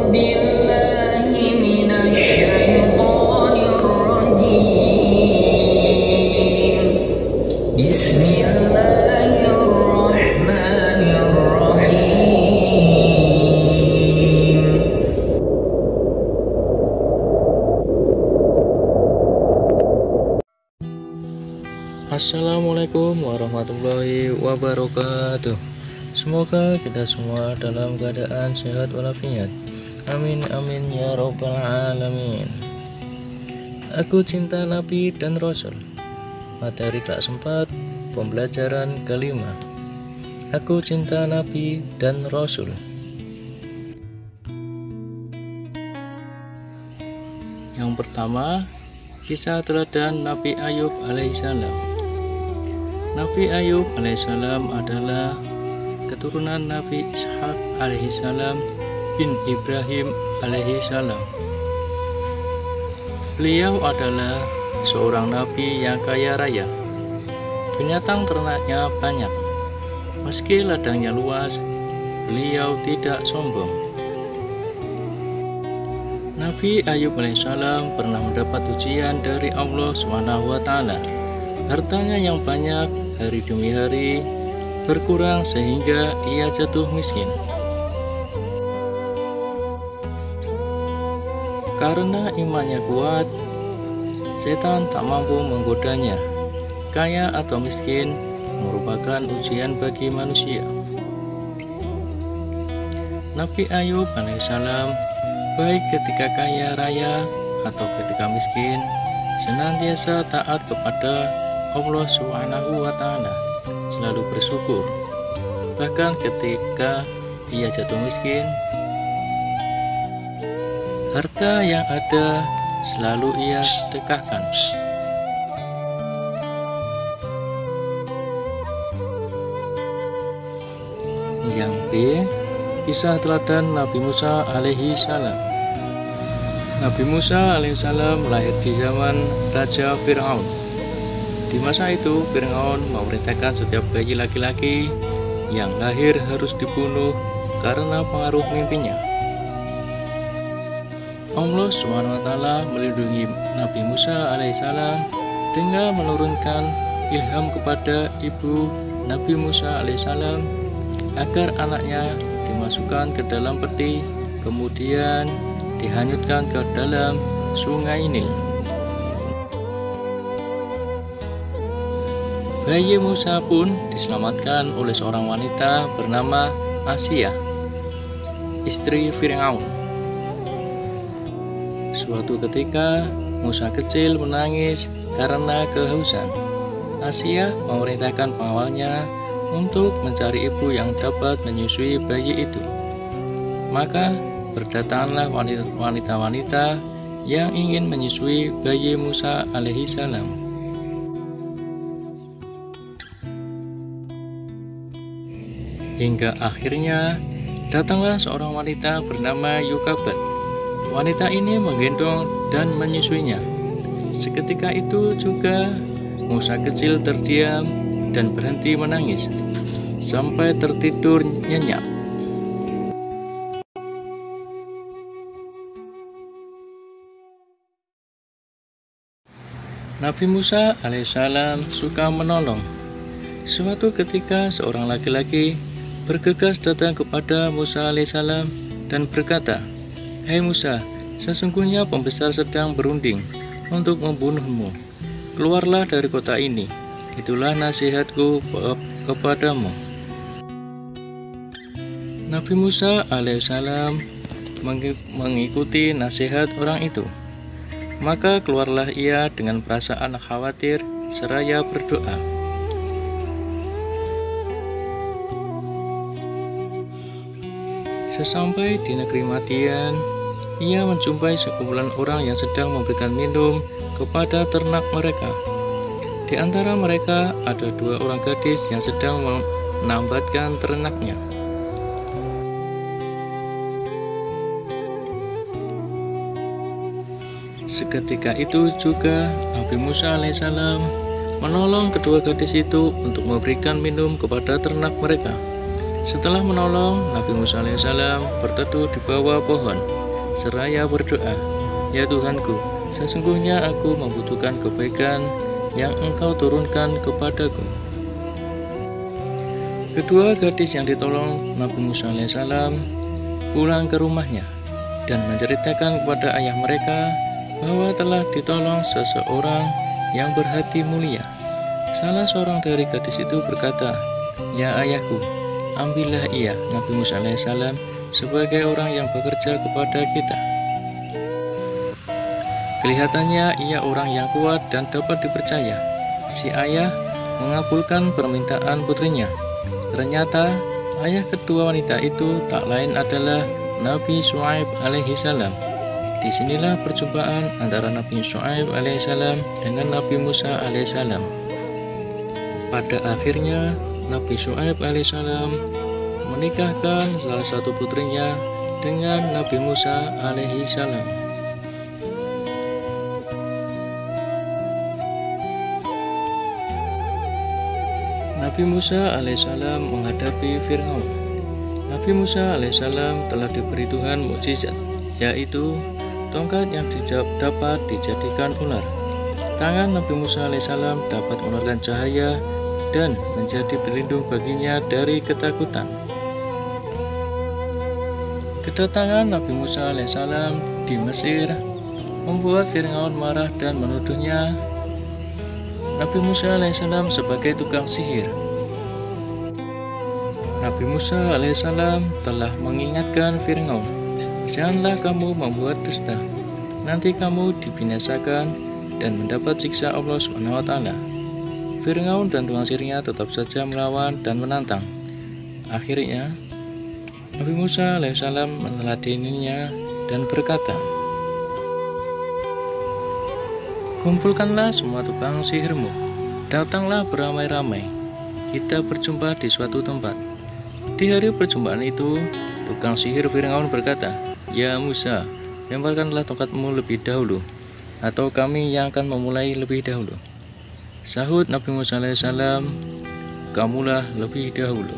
بالله من الشيطان الرجيم بسم الله الرحمن الرحيم Assalamualaikum warahmatullahi wabarakatuh. Semoga kita semua dalam keadaan sehat walafiat. Amin amin ya rabbal alamin. Aku cinta Nabi dan Rasul. Materi kelas 4, pembelajaran kelima. Aku cinta Nabi dan Rasul. Yang pertama, kisah teladan Nabi Ayub alaihissalam. Nabi Ayub alaihissalam adalah keturunan Nabi Ishaq alaihissalam bin Ibrahim alaihissalam. Beliau adalah seorang nabi yang kaya raya. Binatang ternaknya banyak. Meski ladangnya luas, beliau tidak sombong. Nabi Ayub alaihissalam pernah mendapat ujian dari Allah SWT. Hartanya yang banyak hari demi hari berkurang sehingga ia jatuh miskin. Karena imannya kuat, setan tak mampu menggodanya. Kaya atau miskin merupakan ujian bagi manusia. Nabi Ayub alaihissalam baik ketika kaya raya atau ketika miskin senantiasa taat kepada Allah SWT, selalu bersyukur. Bahkan ketika ia jatuh miskin, harta yang ada selalu ia sedekahkan. Yang B, kisah teladan Nabi Musa alaihi salam. Nabi Musa alaihissalam lahir di zaman Raja Fir'aun. Di masa itu, Fir'aun memerintahkan setiap bayi laki-laki yang lahir harus dibunuh karena pengaruh mimpinya. Allah SWT melindungi Nabi Musa alaihissalam dengan menurunkan ilham kepada ibu Nabi Musa alaihissalam agar anaknya dimasukkan ke dalam peti, kemudian dihanyutkan ke dalam sungai Nil. Bayi Musa pun diselamatkan oleh seorang wanita bernama Asiyah, istri Fir'aun. Suatu ketika Musa kecil menangis karena kehausan. Asiyah memerintahkan pengawalnya untuk mencari ibu yang dapat menyusui bayi itu. Maka berdatanganlah wanita-wanita yang ingin menyusui bayi Musa alaihissalam. Hingga akhirnya datanglah seorang wanita bernama Yokabat. Wanita ini menggendong dan menyusuinya. Seketika itu juga Musa kecil terdiam dan berhenti menangis sampai tertidur nyenyak. Nabi Musa alaihissalam suka menolong. Suatu ketika seorang laki-laki bergegas datang kepada Musa alaihissalam dan berkata, "Hai Musa, sesungguhnya pembesar sedang berunding untuk membunuhmu. Keluarlah dari kota ini. Itulah nasihatku kepadamu." Nabi Musa alaihissalam mengikuti nasihat orang itu. Maka keluarlah ia dengan perasaan khawatir seraya berdoa. Sesampai di negeri Madian, ia menjumpai sekumpulan orang yang sedang memberikan minum kepada ternak mereka. Di antara mereka ada 2 orang gadis yang sedang menambatkan ternaknya. Seketika itu juga Nabi Musa alaihissalam menolong kedua gadis itu untuk memberikan minum kepada ternak mereka. Setelah menolong, Nabi Musa alaihissalam berteduh di bawah pohon. seraya berdoa, "Ya Tuhanku, sesungguhnya aku membutuhkan kebaikan yang Engkau turunkan kepadaku." Kedua gadis yang ditolong Nabi Musa alaihissalam pulang ke rumahnya dan menceritakan kepada ayah mereka bahwa telah ditolong seseorang yang berhati mulia. Salah seorang dari gadis itu berkata, "Ya ayahku, ambillah ia," Nabi Musa alaihissalam, "sebagai orang yang bekerja kepada kita. Kelihatannya ia orang yang kuat dan dapat dipercaya." Si ayah mengabulkan permintaan putrinya. Ternyata ayah kedua wanita itu tak lain adalah Nabi Syuaib alaihissalam. Disinilah perjumpaan antara Nabi Syuaib alaihissalam dengan Nabi Musa alaihissalam. Pada akhirnya Nabi Syuaib alaihissalam menikahkan salah satu putrinya dengan Nabi Musa alaihissalam. Nabi Musa alaihissalam menghadapi Fir'aun. Nabi Musa alaihissalam telah diberi Tuhan mukjizat, yaitu tongkat yang dapat dijadikan ular. Tangan Nabi Musa alaihissalam dapat mengeluarkan cahaya dan menjadi pelindung baginya dari ketakutan. Kedatangan Nabi Musa alaihissalam di Mesir membuat Fir'aun marah dan menuduhnya Nabi Musa alaihissalam sebagai tukang sihir. Nabi Musa alaihissalam telah mengingatkan Fir'aun, "Janganlah kamu membuat dusta, nanti kamu dibinasakan dan mendapat siksa Allah SWT." Fir'aun dan tukang sihirnya tetap saja melawan dan menantang. Akhirnya Nabi Musa alaihissalam meneladaninya dan berkata, "Kumpulkanlah semua tukang sihirmu, datanglah beramai-ramai, kita berjumpa di suatu tempat." Di hari perjumpaan itu, tukang sihir Fir'aun berkata, "Ya Musa, lemparkanlah tongkatmu lebih dahulu, atau kami yang akan memulai lebih dahulu." Sahut Nabi Musa alaihissalam, "Kamulah lebih dahulu."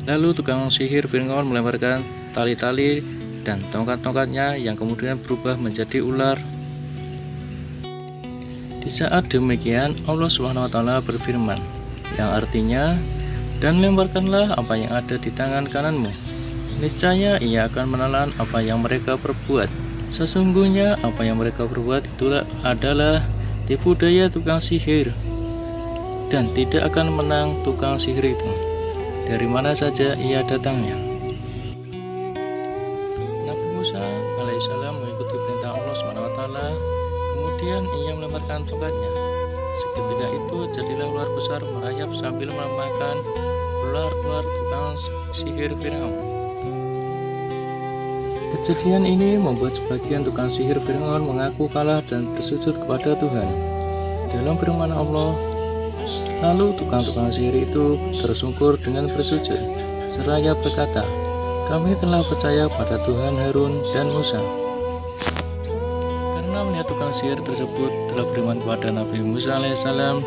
Lalu tukang sihir Fir'aun melemparkan tali-tali dan tongkat-tongkatnya yang kemudian berubah menjadi ular. Di saat demikian Allah SWT berfirman, yang artinya, "Dan lemparkanlah apa yang ada di tangan kananmu, niscaya ia akan menelan apa yang mereka perbuat. Sesungguhnya apa yang mereka perbuat itulah adalah tipu daya tukang sihir, dan tidak akan menang tukang sihir itu, dari mana saja ia datangnya." Nabi Musa alaihissalam mengikuti perintah Allah SWT. Kemudian ia melemparkan tongkatnya. Seketika itu jadilah ular besar merayap sambil memakan ular-ular tukang sihir Fir'aun. Kejadian ini membuat sebagian tukang sihir Fir'aun mengaku kalah dan bersujud kepada Tuhan. Dalam firman Allah, lalu tukang-tukang sihir itu tersungkur dengan bersujud, seraya berkata, "Kami telah percaya pada Tuhan Harun dan Musa." Karena melihat tukang sihir tersebut telah beriman kepada Nabi Musa alaihissalam,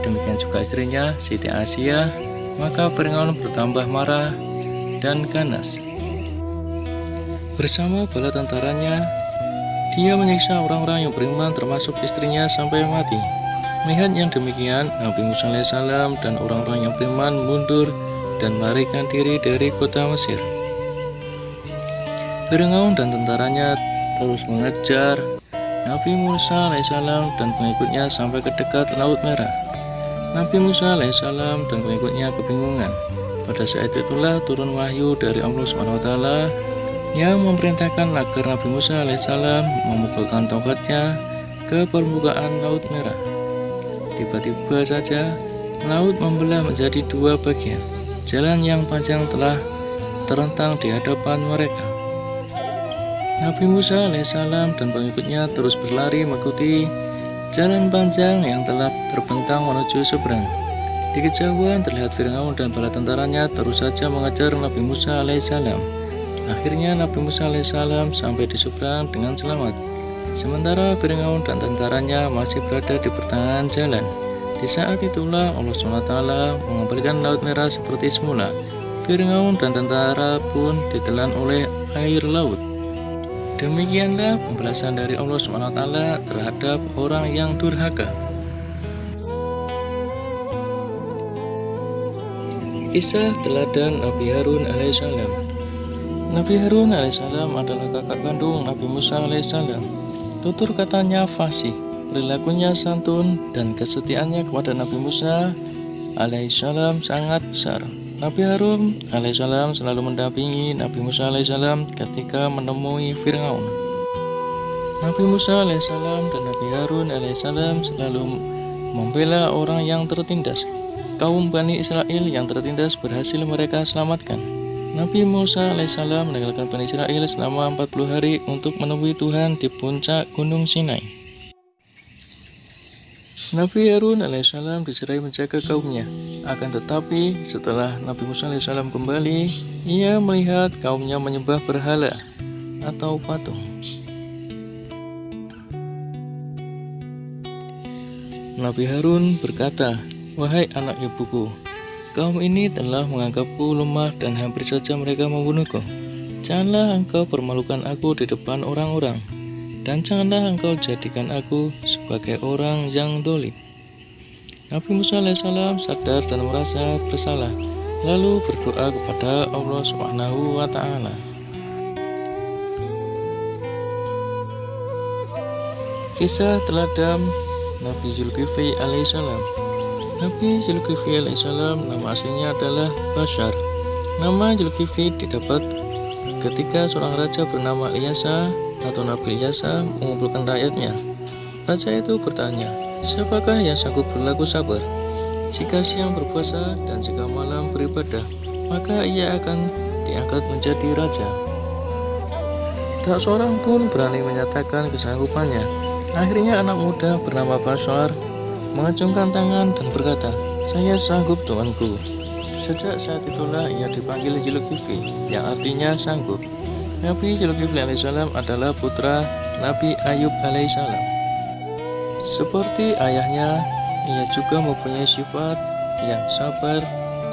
demikian juga istrinya Siti Asia, maka Fir'aun bertambah marah dan ganas. Bersama bala tentaranya, dia menyiksa orang-orang yang beriman termasuk istrinya sampai mati. Melihat yang demikian, Nabi Musa alaihissalam dan orang-orang yang beriman mundur dan melarikan diri dari kota Mesir. Fir'aun dan tentaranya terus mengejar Nabi Musa alaihissalam dan pengikutnya sampai ke dekat Laut Merah. Nabi Musa alaihissalam dan pengikutnya kebingungan. Pada saat itulah turun wahyu dari Allah SWT yang memerintahkan agar Nabi Musa alaihissalam memukulkan tongkatnya ke permukaan Laut Merah. Tiba-tiba saja laut membelah menjadi dua bagian. Jalan yang panjang telah terentang di hadapan mereka. Nabi Musa alaihissalam dan pengikutnya terus berlari mengikuti jalan panjang yang telah terbentang menuju seberang. Di kejauhan terlihat Fir'aun dan bala tentaranya terus saja mengejar Nabi Musa alaihissalam. Akhirnya Nabi Musa alaihissalam sampai di seberang dengan selamat. Sementara Fir'aun dan tentaranya masih berada di pertengahan jalan. Di saat itulah Allah SWT mengembalikan Laut Merah seperti semula. Fir'aun dan tentara pun ditelan oleh air laut. Demikianlah pembalasan dari Allah SWT terhadap orang yang durhaka. Kisah teladan Nabi Harun alaihissalam. Nabi Harun alaihissalam adalah kakak kandung Nabi Musa alaihissalam. Tutur katanya fasih, perilakunya santun, dan kesetiaannya kepada Nabi Musa alaihissalam sangat besar. Nabi Harun alaihissalam selalu mendampingi Nabi Musa alaihissalam ketika menemui Fir'aun. Nabi Musa alaihissalam dan Nabi Harun alaihissalam selalu membela orang yang tertindas. Kaum Bani Israel yang tertindas berhasil mereka selamatkan. Nabi Musa alaihissalam meninggalkan Bani Israel selama 40 hari untuk menemui Tuhan di puncak Gunung Sinai. Nabi Harun alaihissalam dicerai menjaga kaumnya. Akan tetapi setelah Nabi Musa alaihissalam kembali, ia melihat kaumnya menyembah berhala atau patung. Nabi Harun berkata, "Wahai anak ibuku, kaum ini telah menganggapku lemah dan hampir saja mereka membunuhku. Janganlah engkau permalukan aku di depan orang-orang, dan janganlah engkau jadikan aku sebagai orang yang dolim." Nabi Musa alaihissalam sadar dan merasa bersalah, lalu berdoa kepada Allah Subhanahu wa Ta'ala. Kisah teladan Nabi Zulkifli alaihissalam. Nabi Zulkifli alaihissalam nama aslinya adalah Bashar. Nama Zulkifli didapat ketika seorang raja bernama Ilyasa atau Nabi Ilyasa mengumpulkan rakyatnya. Raja itu bertanya, "Siapakah yang sanggup berlaku sabar? Jika siang berpuasa dan jika malam beribadah, maka ia akan diangkat menjadi raja." Tak seorang pun berani menyatakan kesanggupannya. Akhirnya anak muda bernama Bashar mengacungkan tangan dan berkata, "Saya sanggup, tuanku." Sejak saat itulah ia dipanggil Zulkifli, yang artinya sanggup. Nabi Zulkifli alaihissalam adalah putra Nabi Ayub alaihissalam. Seperti ayahnya, ia juga mempunyai sifat yang sabar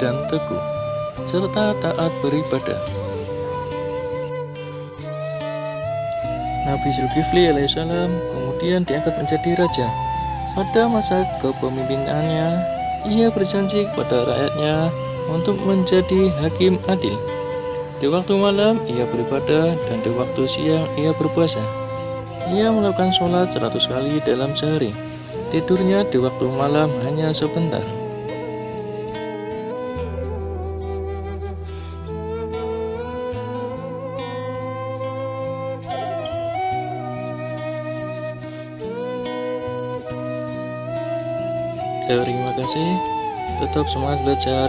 dan teguh, serta taat beribadah. Nabi Zulkifli alaihissalam kemudian diangkat menjadi raja. Pada masa kepemimpinannya, ia berjanji kepada rakyatnya untuk menjadi hakim adil. Di waktu malam ia beribadah dan di waktu siang ia berpuasa. Ia melakukan sholat 100 kali dalam sehari. Tidurnya di waktu malam hanya sebentar. Terima kasih. Tetap semangat belajar.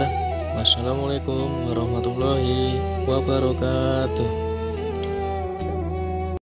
Wassalamualaikum warahmatullahi wabarakatuh.